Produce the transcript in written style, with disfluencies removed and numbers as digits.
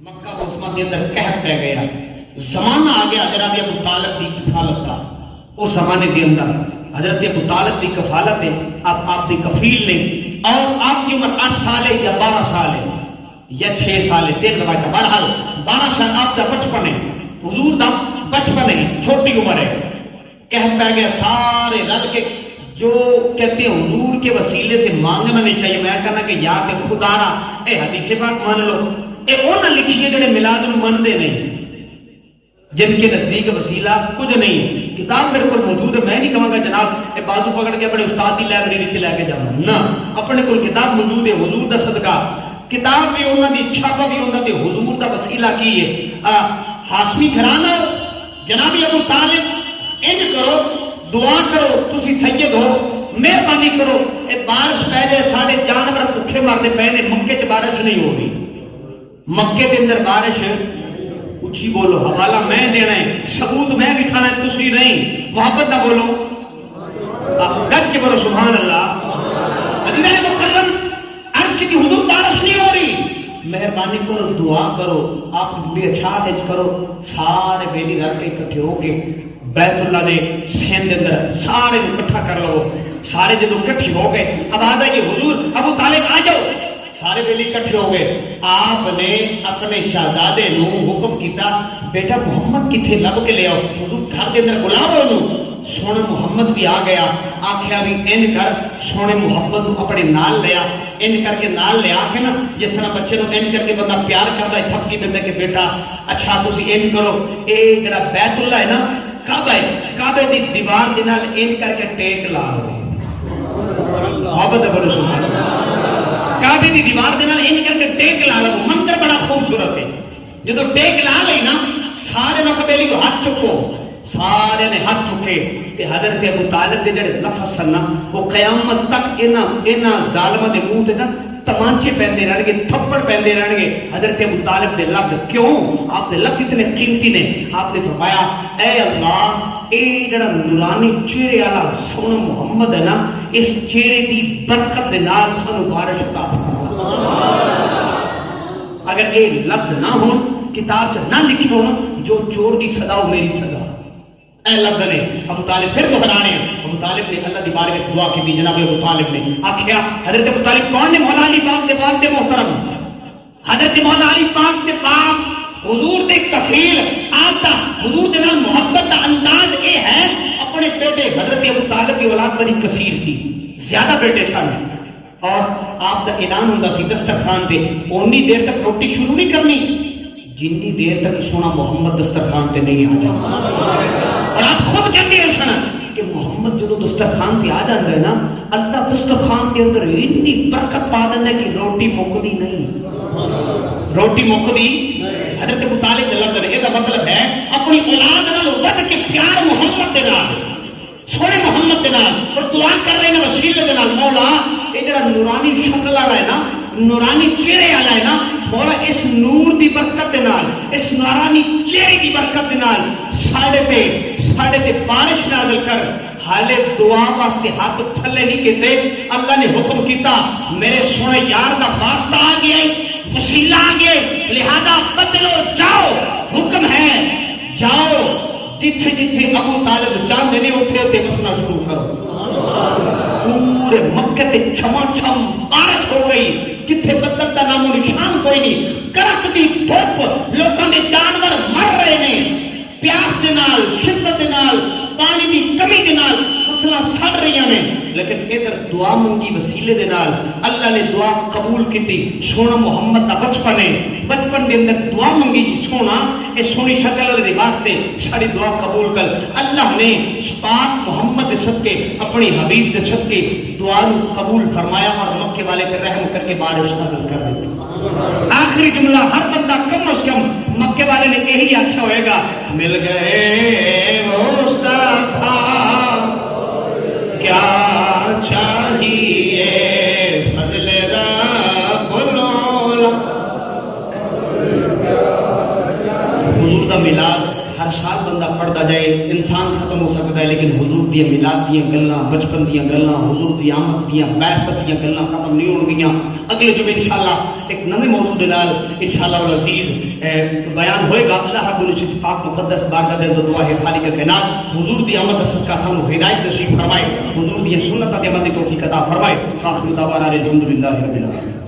مکہ مسلمہ کے اندر قحط پہ گیا، زمانہ آ گیا جناب ابو طالب کی کفالت کا. اس زمانے کے اندر حضرت ابو طالب کی کفالت ہے، آپ دی کفیل نے، اور آپ کی عمر 8 سال ہے یا 12 سال ہے یا 6 سال ہے، 3 روایت. بہرحال 12 سال آپ کا بچپن ہے، حضور دا بچپن ہے، چھوٹی عمر ہے. قحط پہ گیا، سارے رل کے جو کہتے ہیں حضور کے وسیلے سے مانگنا نہیں چاہیے. میں کہنا کہ یا کہ خدا را اے حدیث پاک مان لو، اے وہ نہ لکھیے جڑے میلاد نو منتے نہیں، جن کے نزدیک وسیلہ کچھ نہیں. کتاب میرے کو موجود ہے، میں نہیں کہوں گا جناب اے بازو پکڑ کے اپنے استاد کی لائبریری چ لے کے جانا، نہ، اپنے کو کتاب موجود ہے. حضور دا صدقہ کتاب بھی انہوں دی، چھاپا بھی انہوں دی، حضور دا وسیلہ کی ہے. ہاشمی گھرانہ جناب ابو طالب، انج کرو، دعا کرو، تسی سید ہو، مہربانی کرو، اے بارش پہ جائے، سارے جانور بھوکے مرتے پے نے. مکے چ بارش نہیں ہو رہی، مکے کے اندر بارش، اچھی بولو، حوالہ میں دینا ہے، ثبوت میں بھی کھانا ہے، تسی نہیں. محبت نہ بولو، گج کے بولو سبحان اللہ. عزیزان مکرم، عرض کی حضور بارش نہیں ہو رہی، مہربانی کرو، دعا کرو، آپ بھی اچھا حج کرو. سارے بیلی رل کے اکٹھے ہو کے بیت اللہ دے سین دے اندر سارے اکٹھا کر لو. سارے جدو اکٹھے ہو گئے، اب آ جائے حضور ابو طالب آ جاؤ. سارے بیلی اکٹھے ہو گئے. آپ نے اپنے شہزادے نو حکم کیتا، بیٹا محمد کتھے لب کے لے آؤ. حضور گھر دے اندر بلاو انہوں. سونے محمد بھی آ گیا. آکھیا بھی ان کر، سونے محمد کو اپنے نال لیا، ان کر کے نال لیا کے نا، جس طرح بچے نو ان کر کے بندہ پیار کرتا ہے، تھپکی دیندے کہ بیٹا اچھا تسی ان کرو، اے جڑا بیت اللہ ہے نا، کعبہ ہے، کعبے دی دیوار دے نال ان کر کے ٹیک لا لو. محبت ہے بولو سبحان اللہ. کعبے دی دیوار دے نال ان کر کے ٹیک لا لو. منظر بڑا خوبصورت ہے. جدو ٹیک لا لئی نا، سارے مقبیلی کو ہاتھ چکو، سارے نے ہاتھ چکے. تے حضرت ابو طالب دے جڑے لفظ سن نا، وہ قیامت تک انہاں ظالماں دے منہ تے نا تمانچے پہندے رہن گے، تھپڑ پہندے رہن گے. حضرت ابو طالب دے لفظ کیوں؟ آپ دے لفظ اتنے قیمتی نے. آپ نے فرمایا اے اللہ، اے جڑا نورانی چہرے والا سونا محمد ہے نا، اس چہرے دی برکت دے نال سانو بارش عطا فرما. اگر اے لفظ نہ ہون، کتاب سے نہ لکھے ہون، جو چور دی صدا ہو میری صدا، اے لفظ نے ابو طالب پھر دہرانے. ابو طالب نے اللہ دی بارگاہ میں دعا کی تھی. جناب ابو طالب نے آکھیا، حضرت ابو طالب کون نے؟ مولا علی پاک دے والد محترم، حضرت مولا علی پاک دے پاک حضور دے کفیل. آپ دا حضور دے نال محبت دا انداز اے ہے، اپنے بیٹے حضرت ابو طالب کی اولاد بڑی کثیر سی، زیادہ بیٹے سن، اور آپ دا اعلان ہوندا سی دسترخوان تے اونی دیر تک روٹی شروع نہیں کرنی جنی دیر تک سونا محمد دسترخوان تے نہیں آ جائے. اور آپ خود کہتے ہیں سن کہ محمد جدو دسترخوان تے آ جاتا ہے نا، اللہ دسترخوان کے اندر اتنی برکت پا دینا کہ روٹی مکدی نہیں، روٹی مکدی. حضرت ابو طالب اللہ کرے، یہ مطلب ہے اپنی اولاد نال ود کے پیار محمد دے نال، سونے محمد دے نال، اور دعا کر رہے ہیں وسیلے دے نال، مولا یہ جڑا نورانی شکل والا ہے نا، نورانی چہرے والا ہے نا، مولا اس نور دی برکت دے نال، اس نورانی چہرے دی برکت دے نال ساڑے تے بارش نازل کر. حالے دعا واسطے ہاتھ تھلے نہیں کیتے، اللہ نے حکم کیتا، میرے سونے یار دا واسطہ آ گیا، وسیلہ آ گیا، لہذا بدلو، جاؤ، حکم ہے جاؤ، جتھے جتھے ابو طالب چاہتے نہیں اٹھے تے بسنا شروع کرو. پورے مکے تے چھما چھم بارش ہو گئی، کتھے بدل دا نام و نشان کوئی نہیں. کڑک دی دھوپ، لوکاں دے جانور مر رہے نے، پیاس دے نال، شدت دے نال، پانی دی کمی دے نال فصلاں سڑ رہی ہیں. لیکن ادھر دعا منگی وسیلے دے نال، اللہ نے دعا قبول کیتی. سونا محمد دا بچپن ہے، بچپن دے اندر دعا منگی جی، سونا اے سونی شکل والے دے واسطے ساری دعا قبول کر. اللہ نے پاک محمد دے صدقے، اپنی حبیب دے صدقے دعا قبول فرمایا اور مکے والے پہ رحم کر کے بارش نازل کر دی. آخری جملہ ہر بندہ کم از کم مکے والے نے یہی آخیا ہوئے گا، مل گئے مصطفیٰ کیا چاہیے فضل رب العالمین. حضور دا میلاد ہر سال بندہ پڑھتا جائے، انسان ختم ہو سکتا ہے لیکن لیکن حضور دی میلاد دی گلاں، بچپن دی گلاں، حضور دی آمد دی بعثت دی گلاں ختم نہیں ہون گیاں۔ اگلے جمعے انشاءاللہ ایک نوے موضوع دے نال انشاءاللہ العزیز بیان ہوئے گا۔ اللہ رب العزت پاک مقدس بارگاہ دے تو دعا ہے خالق کائنات حضور دی آمد صدقہ سانو ہدایت نصیب فرمائے، حضور دی سنت دی عمل دی توفیق عطا فرمائے۔ آخر دعوانا الحمدللہ رب العالمین۔